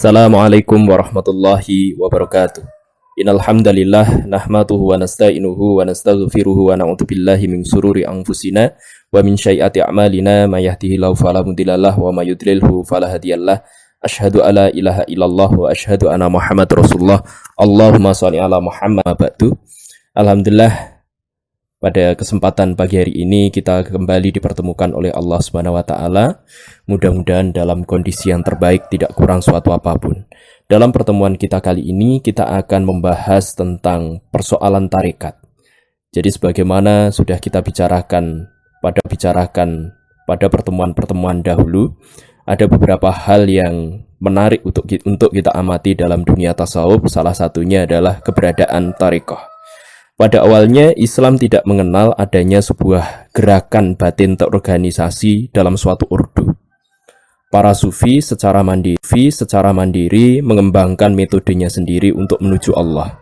Assalamualaikum warahmatullahi wabarakatuh. Innal hamdalillah nahmaduhu wa nasta'inuhu wa nastaghfiruhu wa na'udzu billahi min sururi anfusina wa min sayyiati a'malina may yahdihillahu fala mudhillalah wa may yudlilhu fala hadiyalah. Asyhadu alla ilaha illallah wa asyhadu anna Muhammad Rasulullah. Allahumma shalli ala Muhammad ba'du. Alhamdulillah, pada kesempatan pagi hari ini kita kembali dipertemukan oleh Allah Subhanahu wa taala. Mudah-mudahan dalam kondisi yang terbaik, tidak kurang suatu apapun. Dalam pertemuan kita kali ini kita akan membahas tentang persoalan tarekat. Jadi sebagaimana sudah kita bicarakan pada pertemuan-pertemuan dahulu, ada beberapa hal yang menarik untuk kita amati dalam dunia tasawuf. Salah satunya adalah keberadaan tarekat. Pada awalnya Islam tidak mengenal adanya sebuah gerakan batin terorganisasi dalam suatu ordo. Para sufi secara mandiri mengembangkan metodenya sendiri untuk menuju Allah.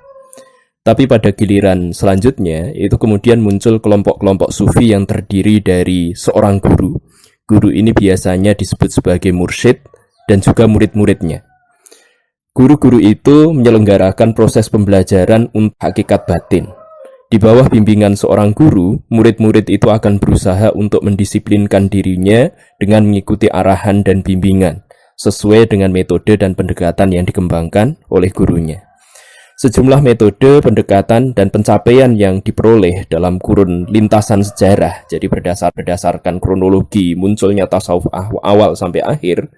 Tapi pada giliran selanjutnya itu kemudian muncul kelompok-kelompok sufi yang terdiri dari seorang guru. Guru ini biasanya disebut sebagai mursyid dan juga murid-muridnya. Guru-guru itu menyelenggarakan proses pembelajaran untuk hakikat batin. Di bawah bimbingan seorang guru, murid-murid itu akan berusaha untuk mendisiplinkan dirinya dengan mengikuti arahan dan bimbingan, sesuai dengan metode dan pendekatan yang dikembangkan oleh gurunya. Sejumlah metode, pendekatan, dan pencapaian yang diperoleh dalam kurun lintasan sejarah, jadi berdasarkan kronologi munculnya tasawuf awal sampai akhir,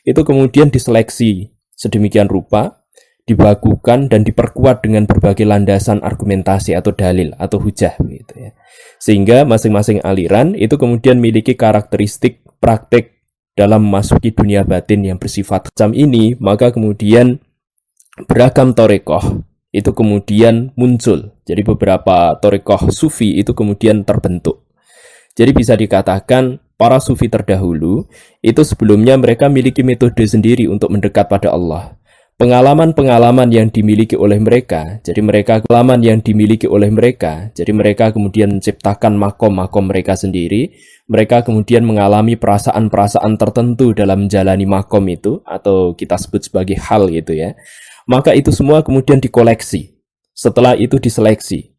itu kemudian diseleksi sedemikian rupa, dibagukan dan diperkuat dengan berbagai landasan argumentasi atau dalil atau hujah gitu ya. Sehingga masing-masing aliran itu kemudian memiliki karakteristik praktek dalam memasuki dunia batin yang bersifat macam ini, maka kemudian beragam thariqah itu kemudian muncul. Jadi beberapa thariqah sufi itu kemudian terbentuk. Jadi bisa dikatakan para sufi terdahulu itu sebelumnya mereka memiliki metode sendiri untuk mendekat pada Allah. Pengalaman-pengalaman yang dimiliki oleh mereka, jadi mereka kemudian menciptakan makom-makom mereka sendiri. Mereka kemudian mengalami perasaan-perasaan tertentu dalam menjalani makom itu, atau kita sebut sebagai hal gitu ya. Maka itu semua kemudian dikoleksi. Setelah itu diseleksi.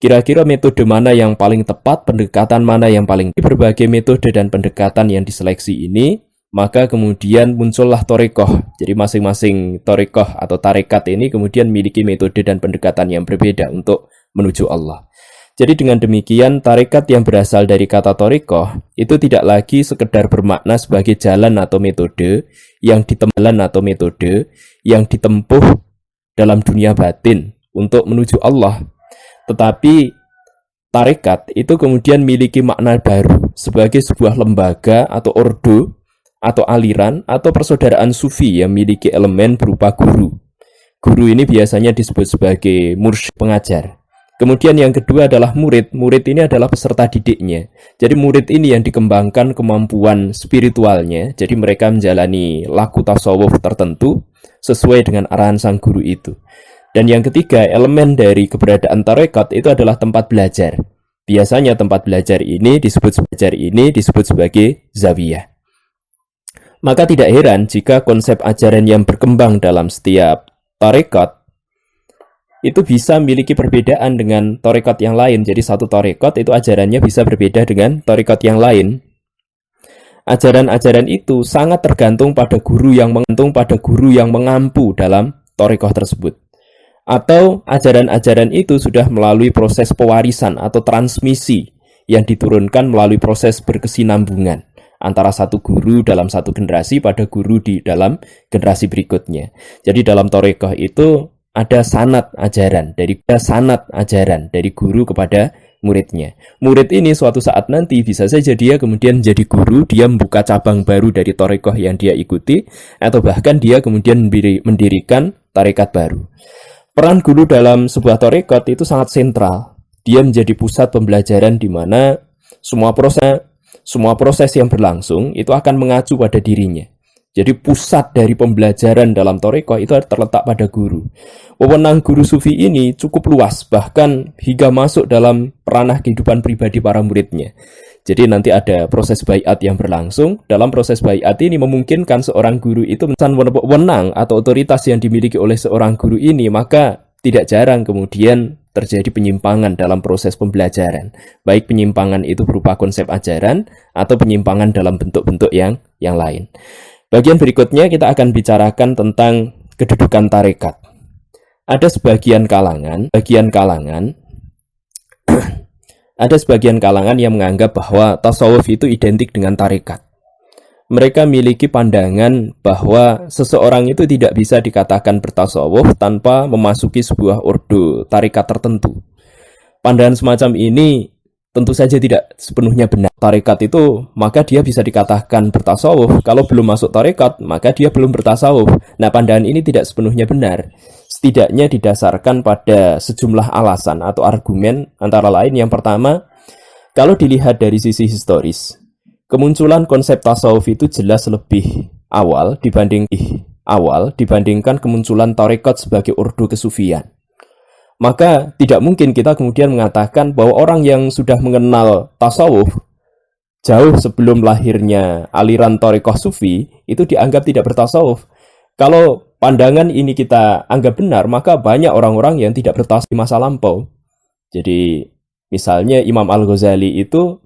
Kira-kira metode mana yang paling tepat, pendekatan mana yang paling di berbagai metode dan pendekatan yang diseleksi ini, maka kemudian muncullah thariqah. Jadi masing-masing thariqah atau tarekat ini kemudian memiliki metode dan pendekatan yang berbeda untuk menuju Allah. Jadi dengan demikian tarekat yang berasal dari kata thariqah itu tidak lagi sekedar bermakna sebagai jalan atau metode yang ditempuh dalam dunia batin untuk menuju Allah. Tetapi tarekat itu kemudian memiliki makna baru sebagai sebuah lembaga atau ordo atau aliran atau persaudaraan sufi yang memiliki elemen berupa guru. Guru ini biasanya disebut sebagai mursyid, pengajar. Kemudian yang kedua adalah murid. Murid ini adalah peserta didiknya. Jadi murid ini yang dikembangkan kemampuan spiritualnya. Jadi mereka menjalani laku tasawuf tertentu sesuai dengan arahan sang guru itu. Dan yang ketiga, elemen dari keberadaan tarekat itu adalah tempat belajar. Biasanya tempat belajar ini disebut sebagai zawiyah. Maka tidak heran jika konsep ajaran yang berkembang dalam setiap tarekat itu bisa memiliki perbedaan dengan tarekat yang lain. Jadi satu tarekat itu ajarannya bisa berbeda dengan tarekat yang lain. Ajaran-ajaran itu sangat tergantung pada guru yang mengampu dalam tarekat tersebut. Atau ajaran-ajaran itu sudah melalui proses pewarisan atau transmisi yang diturunkan melalui proses berkesinambungan antara satu guru dalam satu generasi pada guru di dalam generasi berikutnya. Jadi dalam thariqah itu ada sanad ajaran dari guru kepada muridnya. Murid ini suatu saat nanti bisa saja dia kemudian menjadi guru, dia membuka cabang baru dari thariqah yang dia ikuti, atau bahkan dia kemudian mendirikan tarekat baru. Peran guru dalam sebuah thariqah itu sangat sentral. Dia menjadi pusat pembelajaran di mana semua proses yang berlangsung itu akan mengacu pada dirinya. Jadi pusat dari pembelajaran dalam thariqah itu terletak pada guru. Wewenang guru sufi ini cukup luas, bahkan hingga masuk dalam ranah kehidupan pribadi para muridnya. Jadi nanti ada proses baiat yang berlangsung. Dalam proses baiat ini memungkinkan seorang guru itu menang atau otoritas yang dimiliki oleh seorang guru ini, maka tidak jarang kemudian terjadi penyimpangan dalam proses pembelajaran. Baik penyimpangan itu berupa konsep ajaran atau penyimpangan dalam bentuk-bentuk yang lain. Bagian berikutnya kita akan bicarakan tentang kedudukan tarekat. Ada sebagian kalangan ada sebagian kalangan yang menganggap bahwa tasawuf itu identik dengan tarekat. Mereka memiliki pandangan bahwa seseorang itu tidak bisa dikatakan bertasawuf tanpa memasuki sebuah ordo tarekat tertentu. Pandangan semacam ini tentu saja tidak sepenuhnya benar. Tarekat itu, maka dia bisa dikatakan bertasawuf. Kalau belum masuk tarekat, maka dia belum bertasawuf. Nah, pandangan ini tidak sepenuhnya benar. Setidaknya didasarkan pada sejumlah alasan atau argumen, antara lain yang pertama, kalau dilihat dari sisi historis, kemunculan konsep tasawuf itu jelas lebih awal dibandingkan kemunculan tarekat sebagai ordo kesufian. Maka tidak mungkin kita kemudian mengatakan bahwa orang yang sudah mengenal tasawuf jauh sebelum lahirnya aliran tarekat sufi itu dianggap tidak bertasawuf. Kalau pandangan ini kita anggap benar, maka banyak orang-orang yang tidak bertasawuf di masa lampau. Jadi misalnya Imam Al-Ghazali itu,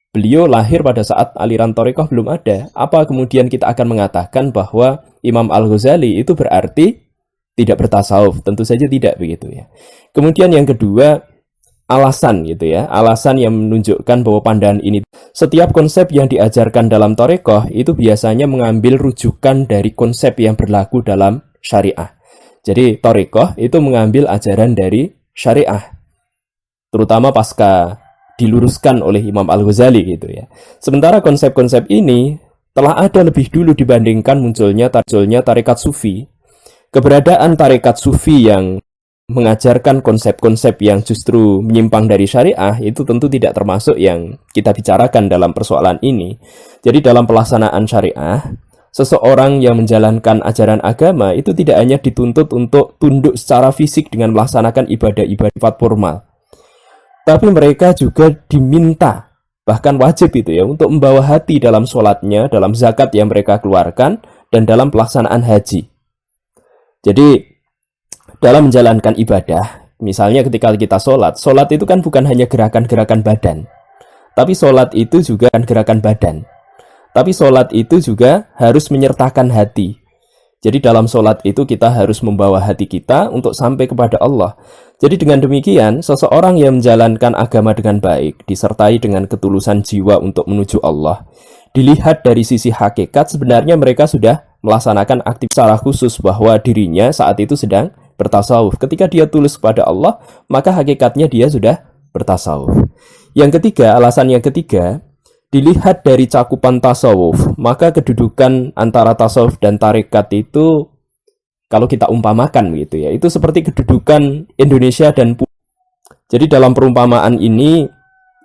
beliau lahir pada saat aliran tarekat belum ada. Apa kemudian kita akan mengatakan bahwa Imam Al-Ghazali itu berarti tidak bertasawuf? Tentu saja tidak begitu ya. Kemudian yang kedua, alasan yang menunjukkan bahwa pandangan ini, setiap konsep yang diajarkan dalam tarekat itu biasanya mengambil rujukan dari konsep yang berlaku dalam syariah. Jadi tarekat itu mengambil ajaran dari syariah, terutama pasca diluruskan oleh Imam Al-Ghazali gitu ya. Sementara konsep-konsep ini telah ada lebih dulu dibandingkan munculnya tarekat sufi. Keberadaan tarekat sufi yang mengajarkan konsep-konsep yang justru menyimpang dari syariah itu tentu tidak termasuk yang kita bicarakan dalam persoalan ini. Jadi dalam pelaksanaan syariah, seseorang yang menjalankan ajaran agama itu tidak hanya dituntut untuk tunduk secara fisik dengan melaksanakan ibadah-ibadah formal, tapi mereka juga diminta, bahkan wajib itu ya, untuk membawa hati dalam sholatnya, dalam zakat yang mereka keluarkan, dan dalam pelaksanaan haji. Jadi dalam menjalankan ibadah, misalnya ketika kita sholat itu kan bukan hanya gerakan-gerakan badan, tapi sholat itu juga kan gerakan badan. Tapi sholat itu juga harus menyertakan hati. Jadi dalam sholat itu kita harus membawa hati kita untuk sampai kepada Allah. Jadi dengan demikian, seseorang yang menjalankan agama dengan baik, disertai dengan ketulusan jiwa untuk menuju Allah, dilihat dari sisi hakikat, sebenarnya mereka sudah melaksanakan aktivitas secara khusus bahwa dirinya saat itu sedang bertasawuf. Ketika dia tulus kepada Allah, maka hakikatnya dia sudah bertasawuf. Yang ketiga, alasan yang ketiga, dilihat dari cakupan tasawuf, maka kedudukan antara tasawuf dan tarekat itu, kalau kita umpamakan gitu ya, itu seperti kedudukan Indonesia dan Jadi dalam perumpamaan ini,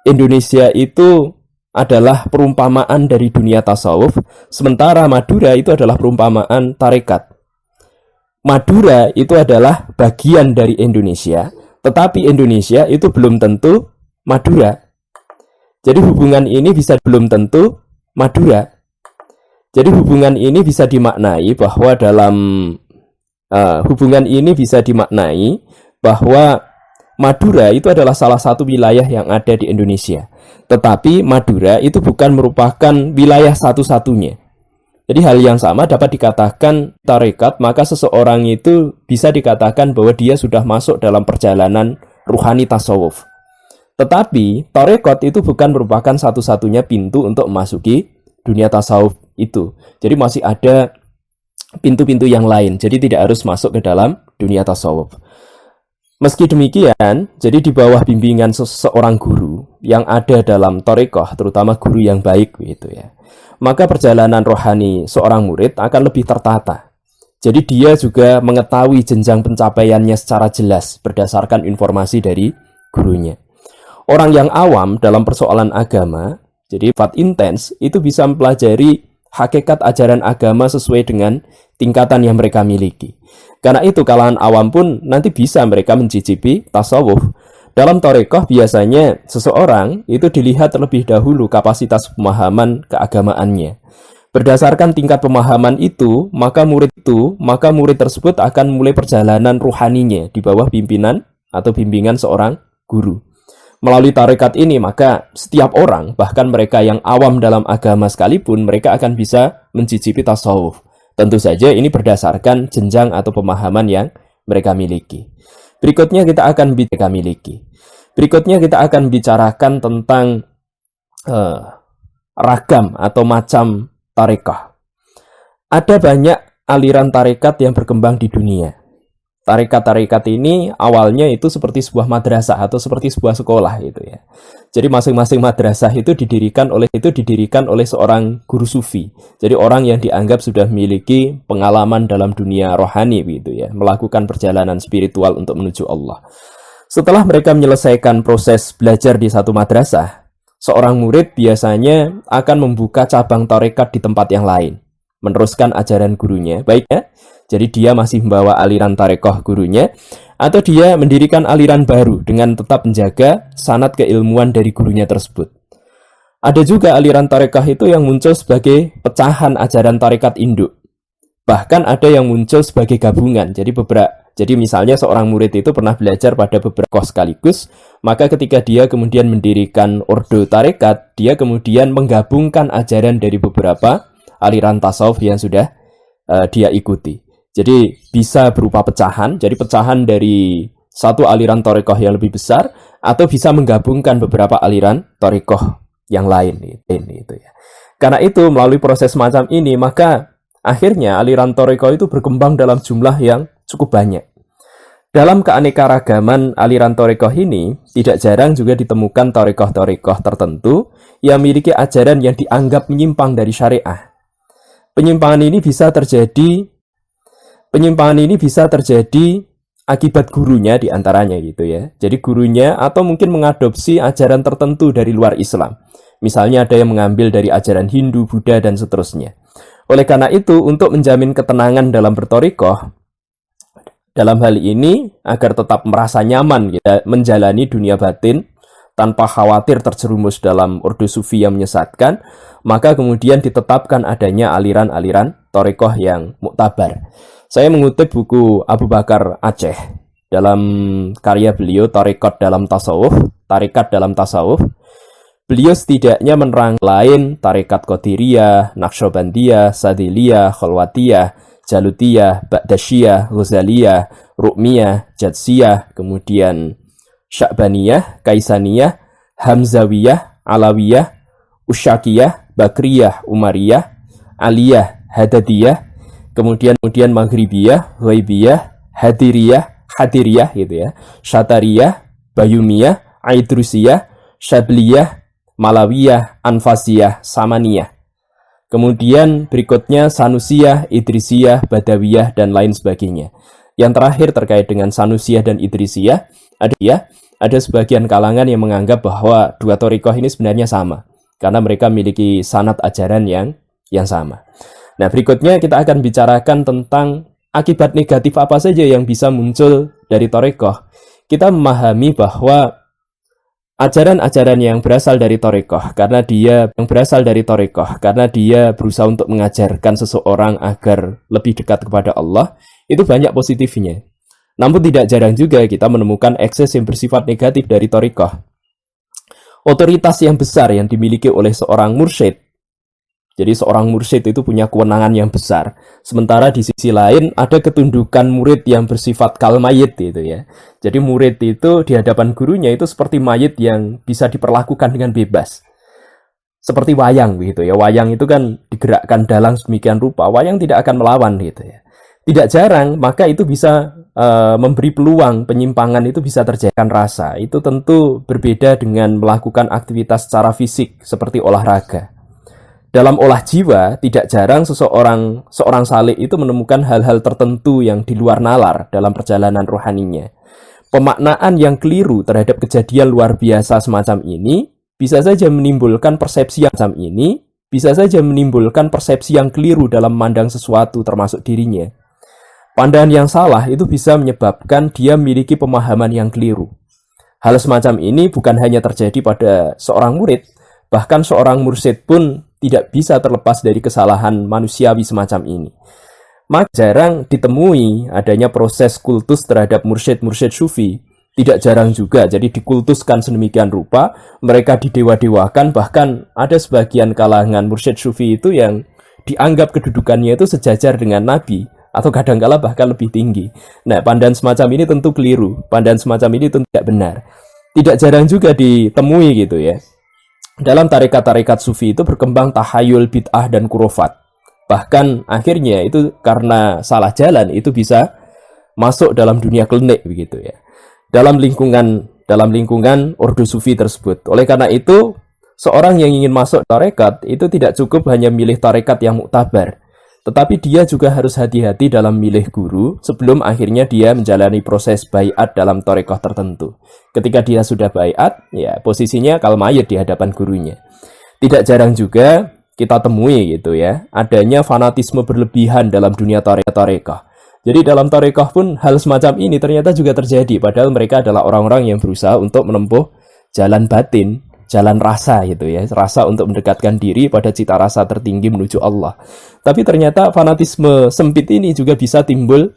Indonesia itu adalah perumpamaan dari dunia tasawuf, sementara Madura itu adalah perumpamaan tarekat. Madura itu adalah bagian dari Indonesia, tetapi Indonesia itu belum tentu Madura. Jadi hubungan ini bisa belum tentu Madura. Jadi hubungan ini bisa dimaknai bahwa Madura itu adalah salah satu wilayah yang ada di Indonesia. Tetapi Madura itu bukan merupakan wilayah satu-satunya. Jadi hal yang sama dapat dikatakan tarekat, maka seseorang itu bisa dikatakan bahwa dia sudah masuk dalam perjalanan ruhani tasawuf. Tetapi tarekat itu bukan merupakan satu-satunya pintu untuk memasuki dunia tasawuf itu. Jadi masih ada pintu-pintu yang lain. Jadi tidak harus masuk ke dalam dunia tasawuf. Meski demikian, jadi di bawah bimbingan seseorang guru yang ada dalam tarekat, terutama guru yang baik gitu ya, maka perjalanan rohani seorang murid akan lebih tertata. Jadi dia juga mengetahui jenjang pencapaiannya secara jelas berdasarkan informasi dari gurunya. Orang yang awam dalam persoalan agama, jadi sifat intens, itu bisa mempelajari hakikat ajaran agama sesuai dengan tingkatan yang mereka miliki. Karena itu kalangan awam pun nanti bisa mereka mencicipi tasawuf. Dalam tarekoh biasanya seseorang itu dilihat terlebih dahulu kapasitas pemahaman keagamaannya. Berdasarkan tingkat pemahaman itu, maka murid tersebut akan mulai perjalanan ruhaninya di bawah pimpinan atau bimbingan seorang guru. Melalui tarekat ini, maka setiap orang, bahkan mereka yang awam dalam agama sekalipun, mereka akan bisa mencicipi tasawuf. Tentu saja ini berdasarkan jenjang atau pemahaman yang mereka miliki. Berikutnya kita akan bicarakan tentang ragam atau macam tarekah. Ada banyak aliran tarekat yang berkembang di dunia. Tarekat-tarekat ini awalnya itu seperti sebuah madrasah atau seperti sebuah sekolah gitu ya. Jadi masing-masing madrasah itu didirikan oleh seorang guru sufi. Jadi orang yang dianggap sudah memiliki pengalaman dalam dunia rohani gitu ya, melakukan perjalanan spiritual untuk menuju Allah. Setelah mereka menyelesaikan proses belajar di satu madrasah, seorang murid biasanya akan membuka cabang tarekat di tempat yang lain, meneruskan ajaran gurunya, baiknya jadi dia masih membawa aliran tarekoh gurunya, atau dia mendirikan aliran baru dengan tetap menjaga sanad keilmuan dari gurunya tersebut. Ada juga aliran tarekoh itu yang muncul sebagai pecahan ajaran tarekat induk. Bahkan ada yang muncul sebagai gabungan. Jadi misalnya seorang murid itu pernah belajar pada beberapa sekaligus, maka ketika dia kemudian mendirikan ordo tarekat, dia kemudian menggabungkan ajaran dari beberapa aliran tasawuf yang sudah dia ikuti. Jadi bisa berupa pecahan, jadi pecahan dari satu aliran tarekoh yang lebih besar, atau bisa menggabungkan beberapa aliran tarekoh yang lain itu ya. Karena itu melalui proses semacam ini, maka akhirnya aliran tarekoh itu berkembang dalam jumlah yang cukup banyak. Dalam keanekaragaman aliran tarekoh ini, tidak jarang juga ditemukan tarekoh-tarekoh tertentu yang memiliki ajaran yang dianggap menyimpang dari syariah. Penyimpangan ini bisa terjadi akibat gurunya diantaranya gitu ya. Jadi gurunya atau mungkin mengadopsi ajaran tertentu dari luar Islam. Misalnya ada yang mengambil dari ajaran Hindu, Buddha, dan seterusnya. Oleh karena itu, untuk menjamin ketenangan dalam bertorikoh, dalam hal ini agar tetap merasa nyaman gitu, menjalani dunia batin tanpa khawatir terjerumus dalam ordo sufi yang menyesatkan, maka kemudian ditetapkan adanya aliran-aliran torikoh yang muktabar. Saya mengutip buku Abu Bakar Aceh dalam karya beliau Tarekat dalam Tasawuf. Beliau setidaknya menerang lain tarekat Qadiriyah, Naqsyabandiyah, Sadiliyah, Khalwatiyah, Jalutiyah, Ba'dasyiyah, Ghazaliyah, Ru'miyah, Jadsiyah, kemudian Sya'baniyah, Kaisaniyah, Hamzawiyah, Alawiyah, Usyakiyah, Bakriyah, Umariyah, Aliyah, Hadadiyah, kemudian Maghribiyah, Ghaibiyah, Hadiriyah gitu ya, Syatariyah, Bayumiyah, Aidrusiyah, Syabliyah, Malawiyah, Anfasiyah, Samaniyah. Kemudian berikutnya Sanusiyah, Idrisiyah, Badawiyah, dan lain sebagainya. Yang terakhir terkait dengan Sanusiyah dan Idrisiyah, ada sebagian kalangan yang menganggap bahwa dua thariqah ini sebenarnya sama, karena mereka memiliki sanad ajaran yang sama. Nah, berikutnya kita akan bicarakan tentang akibat negatif apa saja yang bisa muncul dari thariqah. Kita memahami bahwa ajaran-ajaran yang berasal dari thariqah karena dia berusaha untuk mengajarkan seseorang agar lebih dekat kepada Allah, itu banyak positifnya. Namun tidak jarang juga kita menemukan ekses yang bersifat negatif dari thariqah. Otoritas yang besar yang dimiliki oleh seorang mursyid. Jadi seorang mursyid itu punya kewenangan yang besar. Sementara di sisi lain ada ketundukan murid yang bersifat kal mayit gitu ya. Jadi murid itu di hadapan gurunya itu seperti mayit yang bisa diperlakukan dengan bebas. Seperti wayang gitu ya. Wayang itu kan digerakkan dalang sedemikian rupa. Wayang tidak akan melawan gitu ya. Tidak jarang maka itu bisa memberi peluang penyimpangan itu bisa terjadikan rasa. Itu tentu berbeda dengan melakukan aktivitas secara fisik seperti olahraga. Dalam olah jiwa, tidak jarang seorang salik itu menemukan hal-hal tertentu yang di luar nalar dalam perjalanan rohaninya. Pemaknaan yang keliru terhadap kejadian luar biasa semacam ini bisa saja menimbulkan persepsi yang keliru dalam memandang sesuatu termasuk dirinya. Pandangan yang salah itu bisa menyebabkan dia memiliki pemahaman yang keliru. Hal semacam ini bukan hanya terjadi pada seorang murid, bahkan seorang mursyid pun tidak bisa terlepas dari kesalahan manusiawi semacam ini. Maka jarang ditemui adanya proses kultus terhadap mursyid-mursyid sufi. Tidak jarang juga, jadi dikultuskan sedemikian rupa, mereka didewa-dewakan, bahkan ada sebagian kalangan mursyid sufi itu yang dianggap kedudukannya itu sejajar dengan Nabi, atau kadangkala bahkan lebih tinggi. Nah, pandangan semacam ini tentu keliru, pandangan semacam ini tentu tidak benar. Tidak jarang juga ditemui gitu ya. Dalam tarekat-tarekat sufi itu berkembang tahayul, bid'ah, dan kurofat. Bahkan akhirnya itu karena salah jalan itu bisa masuk dalam dunia klinik begitu ya. Dalam lingkungan ordo sufi tersebut. Oleh karena itu, seorang yang ingin masuk tarekat itu tidak cukup hanya milih tarekat yang muktabar, tetapi dia juga harus hati-hati dalam milih guru sebelum akhirnya dia menjalani proses baiat dalam tarekat tertentu. Ketika dia sudah baiat, ya posisinya kal mayit di hadapan gurunya. Tidak jarang juga kita temui gitu ya, adanya fanatisme berlebihan dalam dunia tarekat. Jadi dalam tarekat pun hal semacam ini ternyata juga terjadi, padahal mereka adalah orang-orang yang berusaha untuk menempuh jalan batin, jalan rasa gitu ya, rasa untuk mendekatkan diri pada cita rasa tertinggi menuju Allah. Tapi ternyata fanatisme sempit ini juga bisa timbul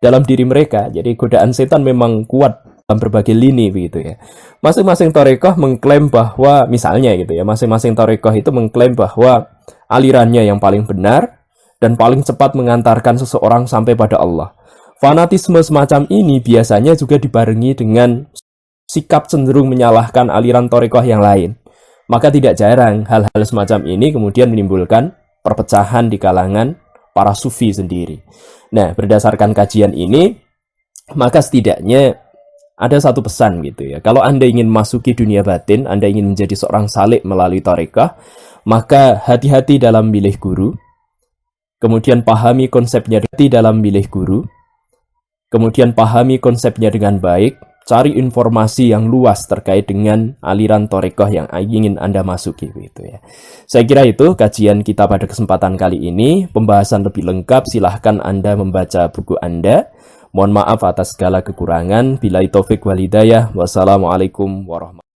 dalam diri mereka. Jadi godaan setan memang kuat dalam berbagai lini begitu ya. Masing-masing tarekat mengklaim bahwa misalnya gitu ya, masing-masing tarekat itu mengklaim bahwa alirannya yang paling benar dan paling cepat mengantarkan seseorang sampai pada Allah. Fanatisme semacam ini biasanya juga dibarengi dengan sikap cenderung menyalahkan aliran tarekat yang lain. Maka tidak jarang hal-hal semacam ini kemudian menimbulkan perpecahan di kalangan para sufi sendiri. Nah, berdasarkan kajian ini, maka setidaknya ada satu pesan gitu ya. Kalau Anda ingin masuki dunia batin, Anda ingin menjadi seorang salik melalui tarekat, maka hati-hati dalam milih guru. Kemudian pahami konsepnya dalam milih guru. Kemudian pahami konsepnya dengan baik. Cari informasi yang luas terkait dengan aliran tarekat yang ingin Anda masuki gitu ya. Saya kira itu kajian kita pada kesempatan kali ini. Pembahasan lebih lengkap silahkan Anda membaca buku Anda. Mohon maaf atas segala kekurangan. Billahi taufik wal hidayah. Wassalamualaikum warahmatullahi wabarakatuh.